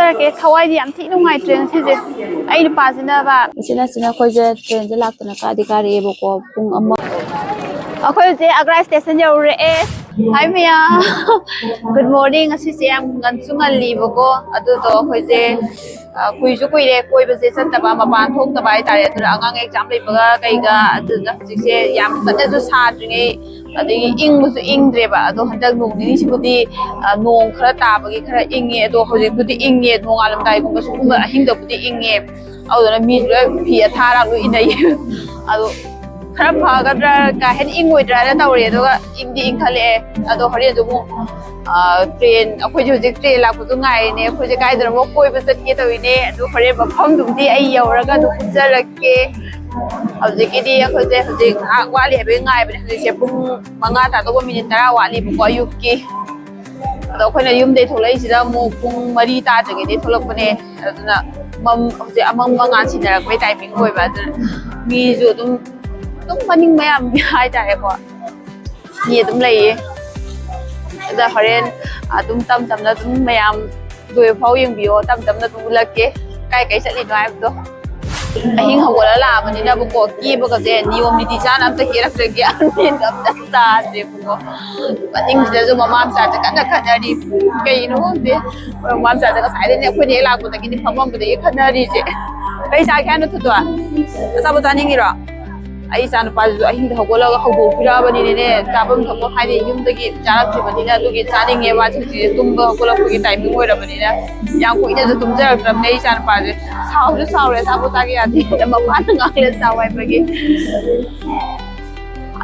ꯇꯧꯖꯔꯛꯀꯦ ꯊꯋꯥꯏꯗꯤ ꯌꯥꯝ ꯊꯤ ꯅꯨꯡꯉꯥꯏꯇ꯭ꯔꯦ ꯉꯁꯤꯁꯦ ꯑꯩ ꯅꯨꯄꯥꯁꯤꯅꯕ ꯁꯤꯅ ꯑꯩꯈꯣꯏꯁꯦ ꯇ꯭ꯔꯦꯟꯁꯦ ꯂꯥꯛꯇꯅ ꯀꯥꯔꯛꯑꯦꯕꯀꯣ ꯄꯨꯡ ꯑꯃ ꯑꯩꯈꯣꯏ ꯍꯧꯖꯤꯛ ꯑꯒ꯭ꯔꯥ ꯁ꯭ꯇꯦꯁꯟ ꯌꯧꯔꯛꯑꯦ ꯍꯥꯏ ꯃꯌꯥꯝ ꯒꯨꯗ ꯃꯣꯔꯅꯤꯡ ꯉꯁꯤꯁꯦ ꯌꯥꯝ ꯉꯟꯁꯨ ꯉꯜꯂꯤꯕꯀꯣ ꯑꯗꯨꯗꯣ ꯑꯩꯈꯣꯏꯁꯦ ꯀꯨꯏꯁꯨ ꯀꯨꯏꯔꯦ ꯀꯣꯏꯕꯁꯦ ꯆꯠꯇꯕ ꯃꯄꯥꯟ ꯊꯣꯛꯇꯕ ꯍꯥꯏꯇꯥꯔꯦ ꯑꯗꯨꯅ ꯑꯉꯥꯡ ꯑꯦꯛꯖꯥꯝ ꯂꯩꯕꯒ ꯀꯩꯒ ꯑꯗꯨꯅ ꯍꯧꯖꯤꯛꯁꯦ ꯌꯥꯝ ꯀꯟꯅꯁꯨ ꯁꯥꯗ꯭ꯔꯤꯉꯩ ꯑꯗꯒꯤ ꯏꯪꯕꯁꯨ ꯏꯪꯗ꯭ꯔꯦꯕ ꯑꯗꯣ ꯍꯟꯗꯛ ꯅꯣꯡ ꯅꯤꯅꯤꯁꯤꯕꯨꯗꯤ ꯅꯣꯡ ꯈꯔ ꯇꯥꯕꯒꯤ ꯈꯔ ꯏꯪꯉꯦ ꯑꯗꯣ ꯍꯧꯖꯤꯛꯄꯨꯗꯤ ꯏꯪꯉꯦ ꯅꯣꯡꯉꯥꯜꯂꯝꯗꯥꯏꯒꯨꯝꯕ ꯁꯨꯒꯨꯝꯕ ꯑꯍꯤꯡꯗꯕꯨꯗꯤ ꯏꯪꯉꯦ ꯑꯗꯨꯗꯨꯅ ꯃꯤꯁꯨ ꯂꯣꯏ ꯐꯤ ꯑꯊꯥꯔ ꯂꯣꯏ ꯏꯟꯅꯩꯌꯦ ꯑꯗꯣ खरा फगद्रा का हेन इंगोइद्रा तौरे अदुगा इंदी इंखले अदो हरेन अमुक ट्रेन अखोइजे हुजिक ट्रेन लाकपुदु गाइने अखोइजे काइदरमो कोइबा चटके तौइने अदु हरे मफमदुमदि अई यौरगा अदु पुजरके हौजिकिदि अखोइजे हुजिक वाली हेबे गाइबने हुजिसे पुंग 5 तादोबा मिनिट 10 वाली बको अयुक्की अदो अखोइना युमदे थोलाइसिदा मो पुंग 3 ताजगेदि थोलकपने अदुना मम हुजि अमम मंगा सिनरकबै टाइमिंग होइबा अदु मीजु तुम मनिंग मैम हाय तारेको ये तुम लइए अदा हरेन तुम तम तमना तुम मैम दोय फाव यंबियो तम तमना तुम लक्के काय काय चलिनो हाइबदो अहिंग हवला लाबनिना बको कीबगजे नियम नीति जान अमता केरक्तगे अनिन अमता ताजे बको मनिंग जजु ममाम साते कना खनारी कइनो होते ममाम साते का साइडने अखोने लापदगी फममबदे खनारीजे कई साख्यानो थुतो असाबो जानिंगिरो आई चानु पाजु अहिंग हगोलगा हगोपिराबनिने चाबम थको हाइदे युमदगी चारक्थिबनिना दुगी चानिंगे वाचिति तुंबा हगोलपगी टाइमिंग होइराबनिना याम कोइना जु तुमजरक्तमने आई चानु पाजु साउजु साउरे साबो तागे यादि मपान गाले सावाइबगी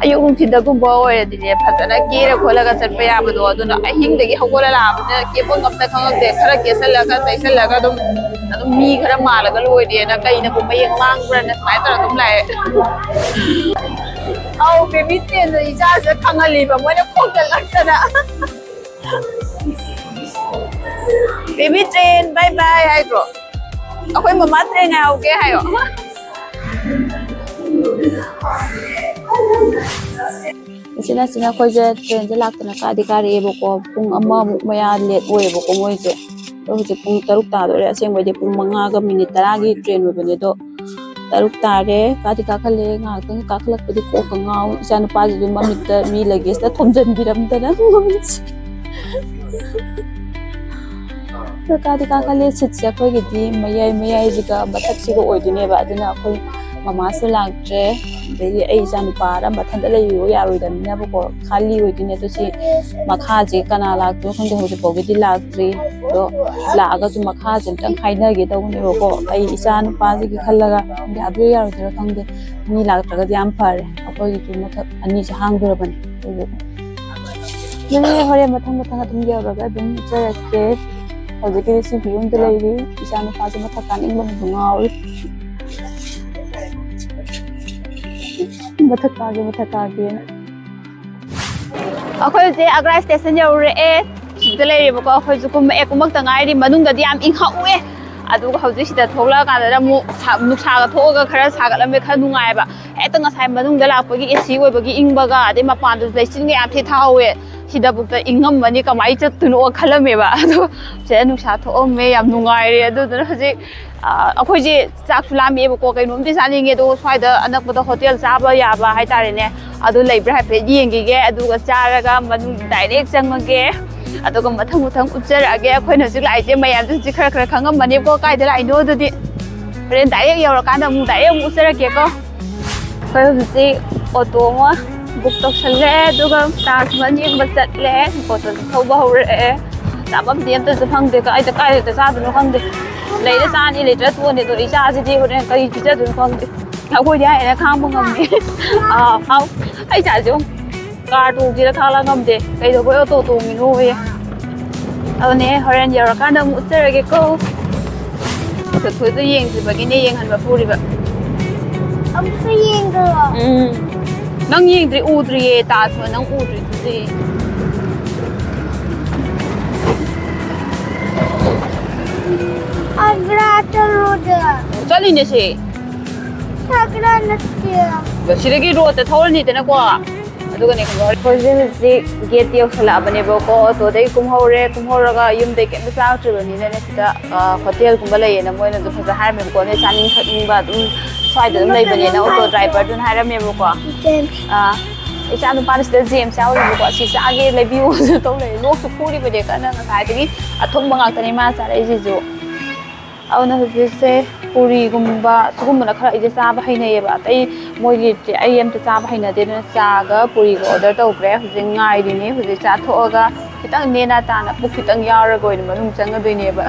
अयुक नुंथिदगुंबा ओइरदिने फजना केरा खोलगा चटपा याबदो अदुना अहिंगदगी हगोला लाबने केबो ngapta khangakte khara kesalga taisalga dum मी खरा मालगा लोइदेना कइना को मयें मांगब्रना स्माइ तरा दुम लाए औ बेबी ट्रेन इजा से खंगलीबा मोने फोकल लक्तना बेबी ट्रेन बाय बाय हाइड्रो अखोय ममा ट्रेन आउगे हायो सिना अखोइजे ट्रेनसे लाक्तना कारेबको पुंग अममुक मया लेट ओइबको मोइजे तो हुजिक पुंग 6 तादोरे असेंबदि पुंग 5 मिनिट 10 की ट्रेन ओइबने दो 6 तारे कादि काखले गातन काखलकपदि कोक गाव इसान पाजि दु ममित मी लगेजदा थोमजन बिरमदना ममित तो कादि काखले सिटसे अखोइगिदि मयाइ जिगा बथकसिगा ओइदुनेबा अदुना अखोइ ममासे लाक्ट्रे दे ए इसान पारा मथंदा लेयो यारोइदनिनाबको खाली ओइदुने तो सि मखाजे कना लाक्तो खंदे होजे पोगेदि लाक्ट्री तो लागा जु मखाजे तंग खाइनगे तौनेबको आई इसान पाजिगी खल्लगा यादो यारोइदरा खंदे मी लाक्ट्रगा याम फारे अखोइगि जु मथक अनि से हांगदरबने नने हरे मथंग अदुम यारोगा अदुम चरके होजेके सि बियुंदे लेरि इसान पाजे मथक कानिंगबन दुंगाउ मथकागे अखोइ जे अग्रा स्टेशन यौरए सिदा लेरिबको अखोइ जुकुम एकुमक तंगाइरि मनुंगदि याम इंखाउए अदुगा हौजि सिदा थोगला कादरा मु नुक्सागा थोगा खरा सागलमे खरा नुंगाइबा हेत ngasai manungda lakpagi AC oibagi ingbaga ade mapandu leisinga yathi thawe sida bukta ingam mani kamai chattuno khalameba ado se nuksa thoome yam nungaire adu hoji अखोई जे चाक सुलामी बको कइनोम दि सानिंगे दो स्वाइदा अनकपदा होटल चाबा याबा हाइतारेने अदु लेब्रा हाइफे येंगिगे अदुगा चारागा मनु डाइरेक्ट चंगगे अदुगा मथंग मुथंग उच्चरागे अखोइना जि लाइजे मयाम जि खरा खरा खंगम मने को काइदा लाइनो दुदि रेन डाइरेक्ट यौरकांदा मु डाइरेक्ट उच्चरागे को खय हुजि ऑटो मा बुक तौसले अदुगा ताजमनी बचतले फोटो थौबा हौरे ताबम दियम त फंगदे का आइदा काइदा चादनो खंगदे लेरे चानी लेटर तोने तो इचा सिदि होने कई पिजा दुन खंगदे अखोइ यायना खांब ngамदे हाउ ai cha जो कार तो जिरा खाला ngамदे कई दो ऑटो तो मिनो वे अने हरेन यरकांदा मुचरगे को तो थोइ तो येंसिबगिने येंहनबा पुरिबा अब से येंगो नंग येंद्रि उद्रिये तासो नंग उद्रि तुदि Agra roda. चलिने से Agra नत्या. बसिरगी रोड त थौरनि तेना को ꯑꯗꯨꯒꯅꯦ ꯈꯪꯕ꯭ꯔꯥ ꯑꯩꯈꯣꯏꯁꯦ ꯍꯧꯖꯤꯛ ꯒꯦꯠ ꯌꯧꯁꯜꯂꯛꯑꯕꯅꯦꯕꯀꯣ ꯑꯣꯇꯣꯗꯒꯤ ꯀꯨꯝꯍꯧꯔꯒ ꯌꯨꯝꯗꯩ ꯀꯩꯝꯇ ꯆꯥꯔꯛꯇ꯭ꯔꯤꯕꯅꯤꯅꯅꯦ ꯁꯤꯗ ꯍꯣꯇꯦꯜꯒꯨꯝꯕ ꯂꯩꯌꯦꯅ ꯃꯣꯏꯅꯁꯨ ꯐꯖꯅ ꯍꯥꯏꯔꯝꯃꯦꯕꯀꯣ ꯅꯣꯏ ꯆꯥꯅꯤꯡ ꯊꯛꯅꯤꯡꯕ ꯑꯗꯨꯝ ꯁ꯭ꯋꯥꯏꯗ ꯑꯗꯨꯝ ꯂꯩꯕꯅꯦꯅ ꯑꯣꯇꯣ ꯗ꯭ꯔꯥꯏꯚꯔꯗꯨꯅ ꯍꯥꯏꯔꯝꯃꯦꯕꯀꯣ ꯏꯆꯥ ꯅꯨꯄꯥꯅ ꯁꯤꯗ ꯖꯦꯝꯁ ꯌꯥꯎꯔꯤꯕꯀꯣ ꯑꯁꯤ ꯆꯥꯒꯦ ꯂꯩꯕꯤꯌꯨꯁꯨ ꯇꯧ ꯂꯩꯔꯦ ꯂꯣꯛꯁꯨ ꯈꯨꯔꯤꯕꯅꯦ ꯀꯟꯅ ꯉꯁꯥꯏꯗꯒꯤ ꯑꯊꯨꯝꯕ ꯉꯥꯛꯇꯅꯦ ꯃꯥꯅ ꯆꯥꯔꯛꯏꯁꯤꯁꯨ ꯑꯗꯨꯅ ꯍꯧꯖꯤꯛꯁꯦ ꯄꯨꯔꯤꯒꯨꯝꯕ ꯁꯤꯒꯨꯝꯕꯅ ꯈꯔ ꯑꯩꯁꯦ ꯆꯥꯕ ꯍꯩꯅꯩꯌꯦꯕ ꯑꯇꯩ ꯃꯣꯏꯒꯤ ꯑꯩ ꯑꯝꯇ ꯆꯥꯕ ꯍꯩꯅꯗꯦ ꯑꯗꯨꯅ ꯆꯥꯒ ꯄꯨꯔꯤꯒ ꯑꯣꯔꯗꯔ ꯇꯧꯈ꯭ꯔꯦ ꯍꯧꯖꯤꯛ ꯉꯥꯏꯔꯤꯅꯤ ꯍꯧꯖꯤꯛ ꯆꯥꯊꯣꯛꯑꯒ khitang ꯅꯦꯅꯥ ꯇꯥꯅ ꯄꯨꯛ khitang ꯌꯥꯎꯔꯒ ꯑꯣꯏꯅ ꯃꯅꯨꯡ ꯆꯪꯒꯗꯣꯏꯅꯦꯕ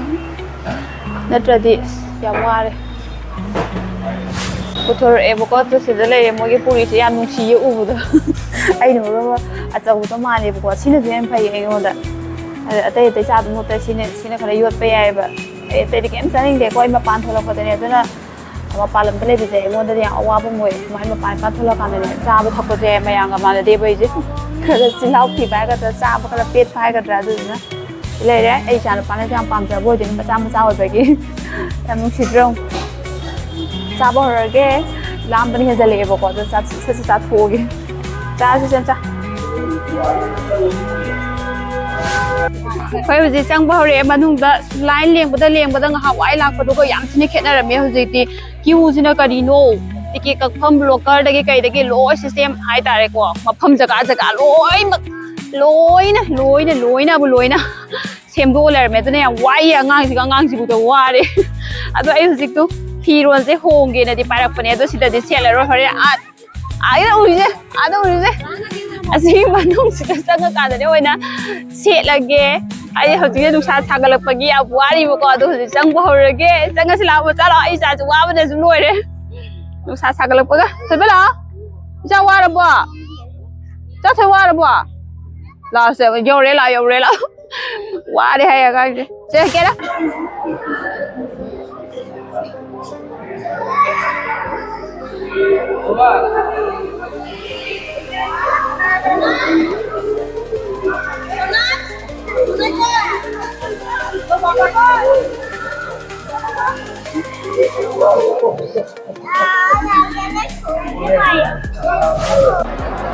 ꯅꯠꯇ꯭ꯔꯗꯤ ꯌꯥꯝ ꯋꯥꯔꯦ ꯄꯨꯊꯣꯔꯛꯑꯦꯕꯀꯣ ꯁꯤꯗ ꯂꯩꯔꯦ ꯃꯣꯏꯒꯤ ꯄꯨꯔꯤꯁꯦ ꯌꯥꯝ ꯅꯨꯡꯁꯤꯌꯦ ꯎꯕꯗ ꯑꯩꯅ ꯃꯔꯣꯟ ꯑꯆꯧꯕꯗ ꯃꯥꯜꯂꯦꯕꯀꯣ ꯁꯤꯅꯁꯨ ꯌꯥꯝ ꯐꯩ ꯑꯩꯉꯣꯟꯗ ꯑꯇꯩ ꯆꯥꯕ ꯃꯍꯨꯠꯇ ꯁꯤꯅ ꯈꯔ ꯌꯣꯠꯄ ꯌꯥꯏꯑꯕ ꯑꯩ ꯑꯇꯩꯗꯤ ꯀꯩꯝ ꯆꯥꯅꯤꯡꯗꯦꯀꯣ ꯑꯩ ꯃꯄꯥꯟ ꯊꯣꯛꯂꯛꯄꯗꯅꯦ ꯑꯗꯨꯅ ꯃꯄꯥꯟ ꯂꯝꯗ ꯂꯩꯕꯁꯦ ꯑꯩꯉꯣꯟꯗꯗꯤ ꯌꯥꯝ ꯑꯋꯥꯕ ꯑꯣꯏ ꯁꯨꯃꯥꯏꯅ ꯃꯄꯥꯟ ꯊꯣꯛꯂꯛꯀꯥꯟꯗꯅꯦ ꯆꯥꯕ ꯊꯛꯄꯁꯦ ꯃꯌꯥꯝꯒ ꯃꯥꯟꯅꯗꯦꯕ ꯑꯩꯁꯦ ꯈꯔ ꯆꯤꯜꯍꯥꯎ ꯊꯤꯕ ꯍꯥꯏꯒꯗ꯭ꯔꯥ ꯆꯥꯕ ꯈꯔ ꯄꯦꯠꯄ ꯍꯥꯏꯒꯗ꯭ꯔꯥ ꯑꯗꯨꯗꯨꯅ ꯂꯩꯔꯦ ꯑꯩ ꯏꯆꯥ ꯅꯨꯄꯥꯅꯁꯨ ꯌꯥꯝ ꯄꯥꯝꯖꯕ ꯑꯣꯏꯗꯣꯏꯅꯤ ꯃꯆꯥ ꯑꯣꯏꯕꯒꯤ ꯌꯥꯝ ꯅꯨꯡꯁꯤꯗ꯭ꯔꯣ ꯆꯥꯕ ꯍꯧꯔꯒꯦ ꯂꯥꯝꯕꯅ ꯍꯦꯟꯖꯜꯂꯛꯑꯦꯕꯀꯣ ꯑꯗꯣ ꯁꯠ ꯆꯥꯊꯣꯛꯑꯒꯦ ꯆꯥꯁꯤ ꯆꯥ ꯑꯩꯈꯣꯏ ꯍꯧꯖꯤꯛ ꯆꯪꯕ ꯍꯧꯔꯛꯑꯦ ꯃꯅꯨꯡꯗ ꯂꯥꯏꯟ ꯂꯦꯡꯕꯗ ꯉꯍꯥꯟꯋꯥꯏ ꯂꯥꯛꯄꯗꯨꯒ ꯌꯥꯝ ꯊꯤꯅ ꯈꯦꯠꯅꯔꯝꯃꯦ ꯍꯧꯖꯤꯛꯇꯤ ꯀ꯭ꯌꯨꯁꯤꯅ ꯀꯔꯤꯅꯣ ꯇꯤꯀꯦꯠ ꯀꯛꯐꯝ ꯂꯣꯀꯔꯗꯒꯤ ꯀꯩꯗꯒꯤ ꯂꯣꯏ ꯁꯤꯁꯇꯦꯝ ꯍꯥꯏꯇꯥꯔꯦꯀꯣ ꯃꯐꯝ ꯖꯒꯥ ꯂꯣꯏꯅꯃꯛ ꯂꯣꯏꯅ ꯁꯦꯝꯗꯣꯛꯑ ꯂꯩꯔꯝꯃꯦ ꯑꯗꯨꯅ ꯌꯥꯝ ꯋꯥꯏꯌꯦ ꯑꯉꯥꯡꯁꯤꯕꯨꯗ ꯋꯥꯔꯦ ꯑꯗꯣ ꯑꯩ ꯍꯧꯖꯤꯛꯇꯣ ꯐꯤꯔꯣꯜꯁꯦ ꯍꯣꯡꯒꯦꯅꯗꯤ ꯄꯥꯏꯔꯛꯄꯅꯦ ꯑꯗꯣ ꯁꯤꯗꯗꯤ ꯁꯦꯠꯂꯔꯣꯏ ꯍꯣꯔꯦꯟ ꯑꯥꯗ ꯎꯔꯤꯁꯦ ꯑꯁꯤꯒꯤ ꯃꯅꯨꯡꯁꯤꯗ ꯆꯪꯉꯀꯥꯟꯗꯗꯤ ꯑꯣꯏꯅ ꯁꯦꯠꯂꯒꯦ ꯑꯩ ꯍꯧꯖꯤꯛꯁꯦ ꯅꯨꯡꯁꯥ ꯁꯥꯒꯠꯂꯛꯄꯒꯤ ꯌꯥꯝ ꯋꯥꯔꯤꯕꯀꯣ ꯑꯗꯣ ꯍꯧꯖꯤꯛ ꯆꯪꯕ ꯍꯧꯔꯒꯦ ꯆꯪꯉꯁꯤ ꯂꯥꯛꯑꯣ ꯆꯠꯂꯣ ꯑꯩ ꯏꯆꯥꯁꯨ ꯋꯥꯕꯅꯁꯨ ꯂꯣꯏꯔꯦ ꯅꯨꯡꯁꯥ ꯁꯥꯒꯠꯂꯛꯄꯒ ꯊꯣꯏꯕ ꯂꯥꯛꯑꯣ ꯏꯆꯥ ꯋꯥꯔꯕꯣ ꯆꯠꯊꯣꯏ ꯋꯥꯔꯕꯣ ꯂꯥꯛꯑꯣꯁꯦ ꯌꯧꯔꯦ ꯂꯥꯛꯑꯣ 와래 하여 가지고 자 깨라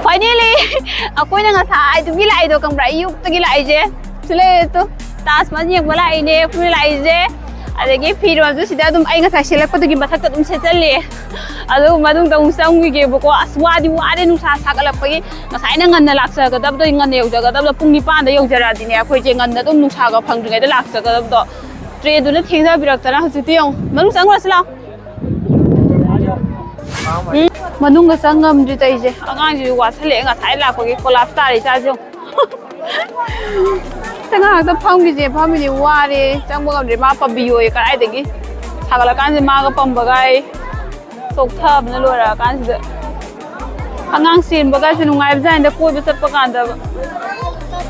Finally, aku yang ngasai tu gila itu kan berai yuk tu gila aja. Selain itu, tas masih yang bola ini, aku gila aja. Ada lagi film tu sudah tu, ay ngasai selek tu gimana tak tu settle. Aduh, madung tu usang gigi buku aswadi wadi nusa sakal apa lagi. Ngasai nangan nalaksa kata betul nangan yuk jaga kata betul pungi pandai yuk jaga di ni. Aku jangan tu nusa kau panggung ada laksa kata betul. Trade tu ni tinggal berak tanah situ yang madung sang rasa Manung sangam di taije, angang di wasale enggak saya lah pergi kolap tari saja. Tengah tu pam ni wari, canggung kami mapa bio ya kan ada lagi. Sagala kan si maga pam bagai, sok thab na luar kan si. Angang sin bagai si nungai bisa anda koi bisa pakai anda.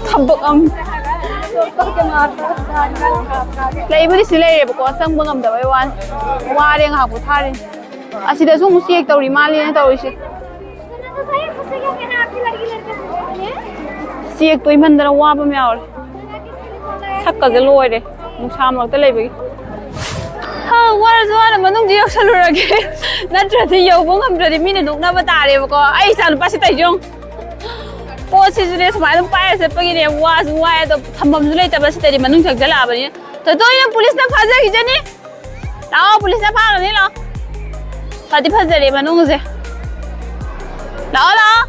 Thabak Lagi beri silai buku sanggung kami dah bawa wari yang aku thari. Asida su musik tauri mali na tauri shi. Siek tu iman dara waba me aur. Sakka je loire. Musam lagta lei bagi. Ha wara zuana manung ji yak salurage. Natra thi yau bong am radi mine dukna ba tare ba ko. Ai san pa si tai jong. Po si jure samai dum pai se pagi ne wa su wa to thambam zu lei ta ba si tai manung chak jala ba ni. To ina police na phaja gi jani. Lao police na pha ni lo. Tadi pasal ni mana nguse? Lah,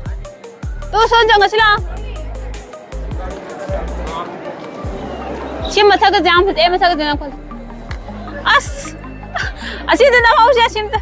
tu sonjang asila. Sim masa ke jam pas, masa ke jam pas. Asyik tu nak mau siapa sim tu?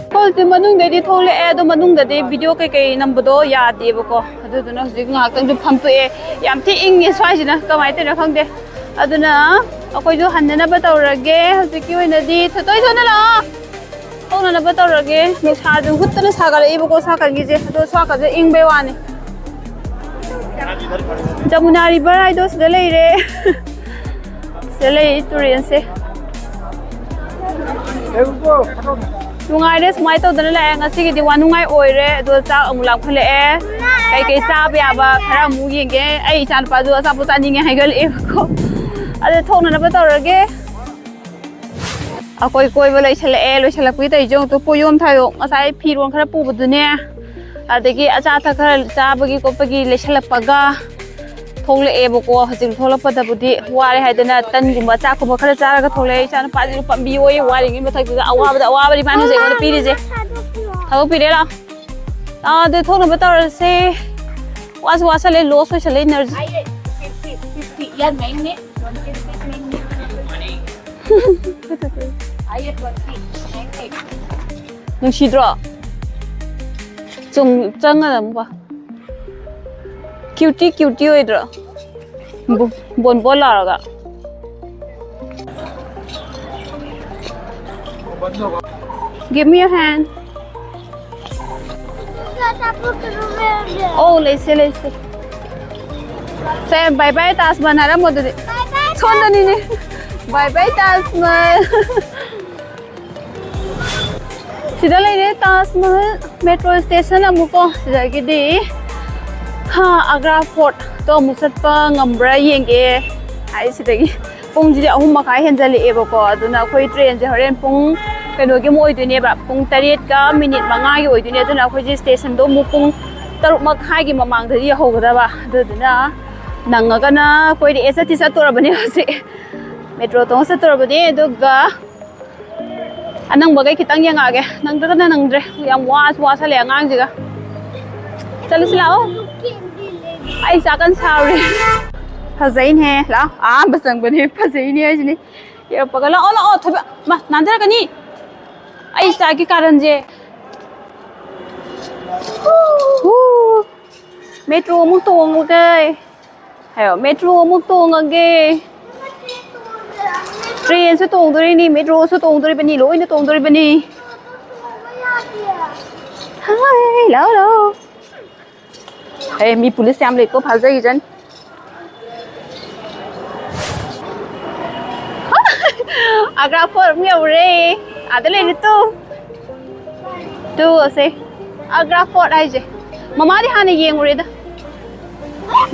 Kalau manung dari thole do manung dari video kai number do ya deh boko. Aduh tu na sih ngak tang tu pam tu yang ti ing ni swai sih na kamai tu na khang deh. Aduh na aku itu hanya na betau lagi. Sih kau ini di tu itu na lah. Kau na betau lagi. Ni sah tu hut tu na sah kalau ibu kau sah kan gigi. Aduh sah kalau ing bewan ni. Jamuna river हाइदो सिदा लेरे सिदा ले Tourane से नुंगाइरे सुमाय तौदना लाए ngasiगidi wa nungai oire ado cha amula khale kai kai sa ba ba khara mu yenge ai chan pa du asa pu chaninge haigal e ko ade thongna na ba tawrage akoi koi ba lai chale loi chala pui tai jong to poyom thayo ngasai phiron khara pu bu ne adagi acha tha khara cha bagi ko pagi le chala paga thole e bo ko hajing thola pada budi ware haidana tan gumba cha ko khara cha ga thole chan pa ji pambi oi ware ngi mathak da awa ba manu je ko pi ri je thau pi de la de thona ba tar se was le lo so chale energy 50 yan mai ne ai 20 nung sidro chung chang a ba cutie oidro bon bola raga give me your hand oh let's see say bye bye tasman hara modu de chon ni ne bye bye tasman sida lai re tasman metro station amuko sida gidi ha Agra Fort to musatpa ngambra yenge ai sidagi pung ji ahum makai henjali eba ko aduna khoi train je horen pung keno gi moi dune ba pung 8 ka minute manga gi oi dune aduna khoi ji station do mu pung 3 makai gi mamang da ji hogada ba aduna nangaga na khoi ri esa ti sa tora bani hasi metro to sa tora bani duga anang bagai kitang yang age nang da na nang dre yam wa sa le ngang ji ga chalo silao ai sa kan sauri fazain he la basang bani fazain he jini ye pagala ola o thoba ma nandra kani ai sa ki karan je metro mu tong ge hayo metro mu tong ge train se tong dori ni metro se tong dori bani loi ne tong dori bani hai lo hey mi police am le ko phajai jan Agra Fort mi aure adale ni tu ase Agra Fort ai je mama di hane yeng ure da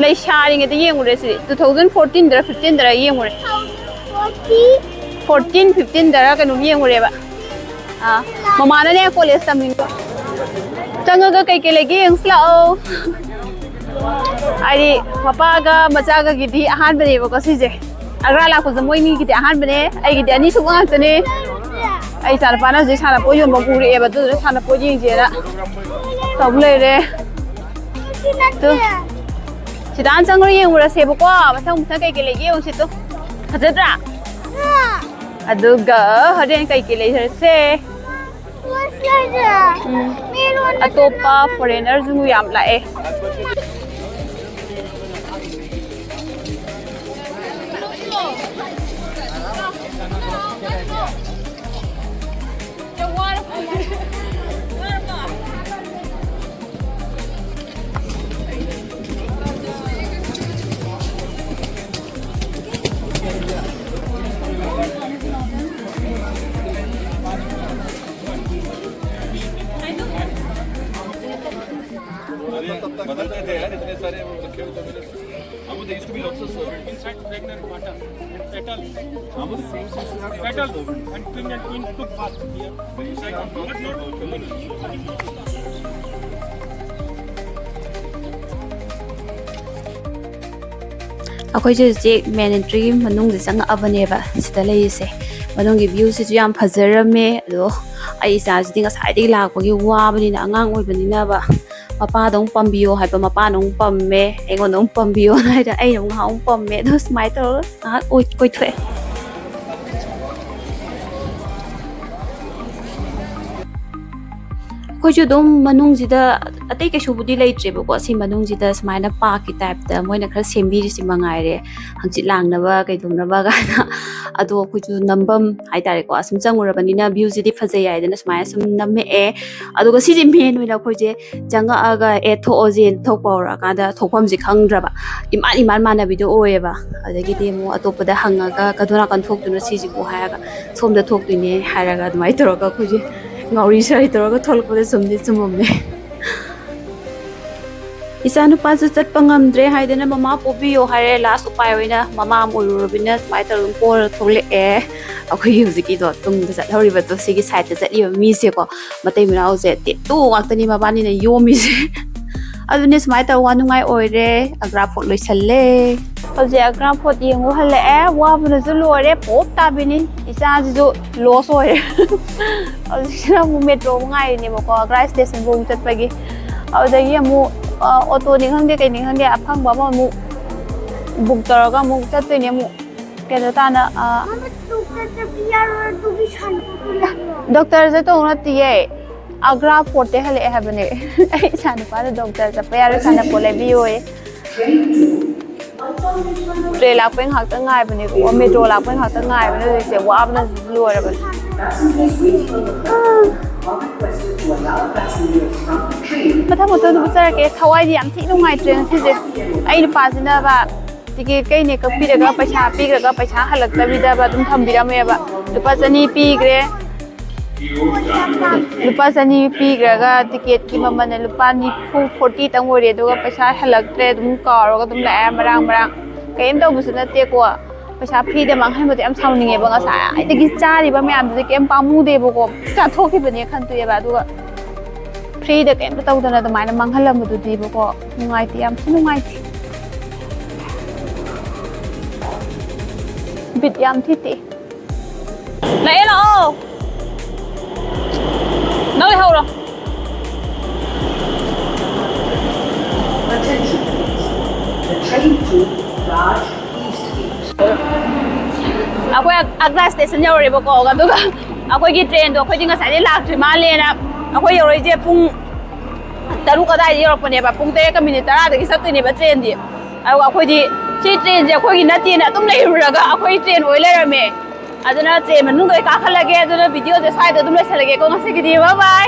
lai sharing de yeng ure si 2014 dara 15 dara yeng ure 14 15 dara ka nu yeng ure ba mama na ne college tamin ko changa ga kai ke legi yeng slao ai papa ga macha ga gidi ahan bane ba ko si je Agra la ko zamoi ni gidi ahan bane ai gidi ani su ngang tane ai char pa na je sala po yon ba puri e ba du sala po jing je la tab le re tu sidan chang ro yeng ura se ba ko mathang mathang kai ke le ge ong si tu khajadra aduga haden kai ke le se atopa foreigner jungu yam la e बदलते थे यार इतने सारे वो रखे हुए थे अब they used to be lots of inside pregnant water petal अब same petal and twin took bath here inside but अखोई जे मेन एंट्री मनुंग जे संग अबने बा सिदा लेइसे मनुंग gi view si yam phazarame ado ai sa ji dinga sai dei lak bagi wa bani na angang oi bani na ba papa dong pambio hai pa mapa nong pamme engon nong pambio nai da ai nong haung pamme do smai to oi koi thwe ꯑꯩꯈꯣꯏꯁꯨ ꯑꯗꯨꯝ ꯃꯅꯨꯡꯁꯤꯗ ꯑꯇꯩ ꯀꯩꯁꯨꯕꯨꯗꯤ ꯂꯩꯇ꯭ꯔꯦꯕꯀꯣ ꯁꯤ ꯃꯅꯨꯡꯁꯤꯗ ꯁꯨꯃꯥꯏꯅ ꯄꯥꯔꯛꯀꯤ ꯇꯥꯏꯞꯇ ꯃꯣꯏꯅ ꯈꯔ ꯁꯦꯝꯕꯤꯔꯤꯁꯤ ꯃꯉꯥꯏꯔꯦ ꯍꯪꯆꯤꯠ ꯂꯥꯡꯅꯕ ꯀꯩꯗꯧꯅꯕ ꯀꯥꯏꯅ ꯑꯗꯣ ꯑꯩꯈꯣꯏꯁꯨ ꯅꯝꯐꯝ ꯍꯥꯏꯇꯥꯔꯦꯀꯣ ꯁꯨꯝ ꯆꯪꯉꯨꯔꯕꯅꯤꯅ ꯚ꯭ꯌꯨꯁꯤꯗꯤ ꯐꯖꯩ ꯍꯥꯏꯗꯅ ꯁꯨꯃꯥꯏꯅ ꯁꯨꯝ ꯅꯝꯃꯛꯑꯦ ꯑꯗꯨꯒ ꯁꯤꯁꯦ ꯃꯦꯟ ꯑꯣꯏꯅ ꯑꯩꯈꯣꯏꯁꯦ ꯆꯪꯉꯛꯑꯒ ꯊꯣꯛꯑꯁꯦ ꯊꯣꯛꯄ ꯍꯧꯔꯛꯑꯀꯥꯟꯗ ꯊꯣꯛꯐꯝꯁꯦ ꯈꯪꯗ꯭ꯔꯕ ꯏꯃꯥꯟ ꯃꯥꯟꯅꯕꯤꯗꯣ ꯑꯣꯏꯌꯦꯕ ꯑꯗꯒꯤꯗꯤ ꯑꯃꯨꯛ ꯑꯇꯣꯞꯄꯗ ꯍꯪꯉꯒ ꯀꯗꯣ ꯅꯥꯀꯟ ꯊꯣꯛꯇꯣꯏꯅꯣ ꯁꯤꯁꯤꯕꯨ ꯍꯥꯏꯔꯒ ꯁꯣꯝꯗ ꯊꯣꯛꯇꯣꯏꯅꯦ ꯍꯥꯏꯔꯒ ꯑꯗꯨꯃꯥꯏꯅ ꯇꯧꯔꯒ ꯑꯩꯈꯣꯏꯁꯦ ꯉꯥꯎꯔꯤ ꯁꯥꯔꯤ ꯇꯧꯔꯒ ꯊꯣꯛꯂꯛꯄꯗ ꯆꯨꯝꯗꯤ ꯆꯨꯝꯃꯝꯃꯦ ꯏꯆꯥ ꯅꯨꯄꯥꯁꯨ ꯆꯠꯄ ꯉꯝꯗ꯭ꯔꯦ ꯍꯥꯏꯗꯅ ꯃꯃꯥ ꯄꯣꯕꯤꯌꯣ ꯍꯥꯏꯔꯦ ꯂꯥꯁ ꯎꯄꯥꯏ ꯑꯣꯏꯅ ꯃꯃꯥ ꯑꯃ ꯑꯣꯏꯔꯨꯔꯕꯅꯤꯅ ꯁꯨꯃꯥꯏꯅ ꯇꯧꯔꯒ ꯄꯣꯔ ꯊꯣꯛꯂꯛꯑꯦ ꯑꯩꯈꯣꯏꯒꯤ ꯍꯧꯖꯤꯛꯀꯤꯗꯣ ꯇꯨꯡꯗ ꯆꯠꯍꯧꯔꯤꯕꯗꯣ ꯁꯤꯒꯤ ꯁꯥꯏꯗꯇ ꯆꯠꯂꯤꯕ ꯃꯤꯁꯦꯀꯣ ꯃꯇꯩ ꯃꯅꯥꯎꯁꯦ ꯇꯦꯇꯨ ꯉꯥꯛꯇꯅꯤ ꯃꯕꯥꯅꯤꯅ ꯌꯣꯝꯃꯤꯁꯦ ꯑꯗꯨꯅꯦ ꯁꯨꯃꯥꯏꯅ ꯇꯧꯔ ꯋꯥꯅꯨꯡꯉꯥꯏ ꯑꯣꯏꯔꯦ ꯑꯒ꯭ꯔꯥ ꯐꯣꯔꯠ ꯂꯣꯏꯁꯜꯂꯦ ꯍꯧꯖꯤꯛ ꯑꯒ꯭ꯔꯥ ꯐꯣꯔꯠ ꯌꯦꯡꯉꯨ ꯍꯜꯂꯛꯑꯦ ꯋꯥꯕꯅꯁꯨ ꯂꯣꯏꯔꯦ ꯄꯣꯞ ꯇꯥꯕꯤꯅꯤ ꯏꯆꯥꯁꯤꯁꯨ ꯂꯣꯁ ꯑꯣꯏꯔꯦ ꯍꯧꯖꯤꯛꯁꯤꯅ ꯑꯃꯨꯛ ꯃꯦꯇ꯭ꯔꯣ ꯑꯃꯨꯛ ꯉꯥꯏꯔꯤꯅꯦꯕꯀꯣ ꯑꯒ꯭ꯔꯥ ꯁ꯭ꯇꯦꯁꯟ ꯐꯥꯎ ꯆꯠꯄꯒꯤ ꯑꯗꯨꯗꯒꯤ ꯑꯃꯨꯛ ꯑꯣꯇꯣꯅꯤ ꯈꯪꯗꯦ ꯀꯩꯅꯤ ꯈꯪꯗꯦ ꯑꯐꯪꯕ ꯑꯃ ꯑꯃꯨꯛ ꯕꯨꯛ ꯇꯧꯔꯒ ꯑꯃꯨꯛ ꯆꯠꯇꯣꯏꯅꯦ ꯑꯃꯨꯛ ꯀꯩꯅꯣ ꯇꯥꯅ Mama, ꯗꯣꯛꯇꯔ ꯆꯠꯇꯧ ꯅꯠꯇꯤꯌꯦ ꯑꯒ꯭ꯔꯥ ꯐꯣꯔꯠꯇꯩ ꯍꯜꯂꯛꯑꯦ ꯍꯥꯏꯕꯅꯦ ꯑꯩ ꯏꯆꯥ ꯅꯨꯄꯥꯗ ꯗꯣꯛꯇꯔ ꯆꯠꯄ ꯌꯥꯔꯣꯏ ꯁꯥꯟꯅꯄꯣꯠ ꯂꯩꯕꯤꯌꯣꯌꯦ ꯇ꯭ꯔꯦꯟ ꯂꯥꯛꯄꯩ ꯉꯥꯏꯍꯥꯛꯇꯪ ꯉꯥꯏꯕꯅꯦꯕꯀꯣ ꯃꯦꯇ꯭ꯔꯣ ꯂꯥꯛꯄꯩ ꯉꯥꯏꯍꯥꯛꯇꯪ ꯉꯥꯏꯕꯅꯦ ꯍꯧꯖꯤꯛꯁꯦ ꯋꯥꯕꯅꯁꯨ ꯂꯣꯏꯔꯕꯅꯦ ꯃꯊꯪ ꯑꯗꯨꯝ ꯆꯠꯆꯔꯛꯀꯦ ꯊꯋꯥꯏꯗꯤ ꯌꯥꯝ ꯊꯤ ꯅꯨꯡꯉꯥꯏꯇ꯭ꯔꯦ ꯉꯁꯤꯁꯦ ꯑꯩ ꯅꯨꯄꯥꯁꯤꯅꯕ ꯇꯤꯀꯦꯠ ꯀꯩꯅꯦ ꯀꯛꯄꯤꯔꯒ ꯄꯩꯁꯥ ꯄꯤꯈ꯭ꯔꯒ ꯄꯩꯁꯥ ꯍꯜꯂꯛꯇꯕꯤꯗꯕ ꯑꯗꯨꯝ ꯊꯝꯕꯤꯔꯝꯃꯦꯕ ꯂꯨꯄꯥ 200 ꯄꯤꯈ꯭ꯔꯦ ꯂꯨꯄꯥ 200 ꯄꯤꯈ꯭ꯔꯒ ꯇꯤꯀꯦꯠꯀꯤ ꯃꯃꯜꯅ ꯂꯨꯄꯥ 40 ꯇꯪ ꯑꯣꯏꯔꯦ ꯑꯗꯨꯒ ꯄꯩꯁꯥ ꯍꯜꯂꯛꯇ꯭ꯔꯦ ꯑꯗꯨꯝ ꯀꯥꯎꯔꯒ ꯑꯗꯨꯝ ꯂꯥꯛꯑꯦ ꯃꯔꯥꯡ ꯀꯩꯝ ꯇꯧꯕꯁꯨ ꯅꯠꯇꯦꯀꯣ ꯄꯩꯁꯥ ꯐ꯭ꯔꯤꯗ ꯃꯥꯡꯍꯟꯕꯗꯣ ꯌꯥꯝ ꯁꯥꯎꯅꯤꯡꯉꯦꯕ ꯉꯁꯥꯏꯗꯒꯤ ꯆꯥꯔꯤꯕ ꯃꯌꯥꯝꯗꯨꯗꯤ ꯀꯩꯝ ꯄꯥꯝꯃꯨꯗꯦꯕꯀꯣ ꯆꯥꯊꯣꯛꯈꯤꯕꯅꯦ ꯈꯟꯇꯣꯛꯑꯦꯕ ꯑꯗꯨꯒ ꯐ꯭ꯔꯤꯗ ꯀꯩꯝꯇ ꯇꯧꯗꯅ ꯑꯗꯨꯃꯥꯏꯅ ꯃꯥꯡꯍꯜꯂꯝꯕꯗꯨꯗꯤꯕꯀꯣ ꯅꯨꯡꯉꯥꯏꯇꯦ ꯌꯥꯝ ꯊꯤ ꯅꯨꯡꯉꯥꯏꯇꯦ ꯕꯤꯠ ꯌꯥꯝ ꯊꯤ ꯇꯦꯛꯑꯦ ꯂꯥꯛꯑꯣ ꯅꯪ ꯂꯩꯍꯧꯔꯣ Attention, the train to Raj East Gate. ꯑꯩꯈꯣꯏ ꯑꯒ꯭ꯔꯥ ꯁ꯭ꯇꯦꯁꯟ ꯌꯧꯔꯦꯕꯀꯣ ꯑꯗꯨꯒ ꯑꯩꯈꯣꯏꯒꯤ ꯇ꯭ꯔꯦꯟꯗꯣ ꯑꯩꯈꯣꯏꯗꯤ ꯉꯁꯥꯏꯗꯩ ꯂꯥꯛꯇ꯭ꯔꯤ ꯃꯥꯜꯂꯦꯅ ꯑꯩꯈꯣꯏ ꯌꯧꯔꯛꯏꯁꯦ ꯄꯨꯡ 6 ꯑꯗꯥꯏꯗ ꯌꯧꯔꯛꯄꯅꯦꯕ ꯄꯨꯡ 10:10 ꯆꯠꯇꯣꯏꯅꯦꯕ ꯇ꯭ꯔꯦꯟꯗꯤ ꯑꯗꯨꯒ ꯑꯩꯈꯣꯏꯗꯤ ꯁꯤ ꯇ꯭ꯔꯦꯟꯁꯦ ꯑꯩꯈꯣꯏꯒꯤ ꯅꯠꯇꯦꯅ ꯑꯗꯨꯝ ꯂꯩꯔꯨꯔꯒ ꯑꯩꯈꯣꯏ ꯇ꯭ꯔꯦꯟ ꯑꯣꯏ ꯂꯩꯔꯝꯃꯦ ꯑꯗꯨꯅ ꯇ꯭ꯔꯦꯟ ꯃꯅꯨꯡꯗ ꯀꯥꯈꯠꯂꯒꯦ ꯑꯗꯨꯅ ꯚꯤꯗꯤꯑꯣꯁꯦ ꯁ꯭ꯋꯥꯏꯗ ꯑꯗꯨꯝ ꯂꯣꯏꯁꯤꯜꯂꯒꯦꯀꯣ ꯉꯁꯤꯒꯤꯗꯤ ꯕꯥꯏ ꯕꯥꯏ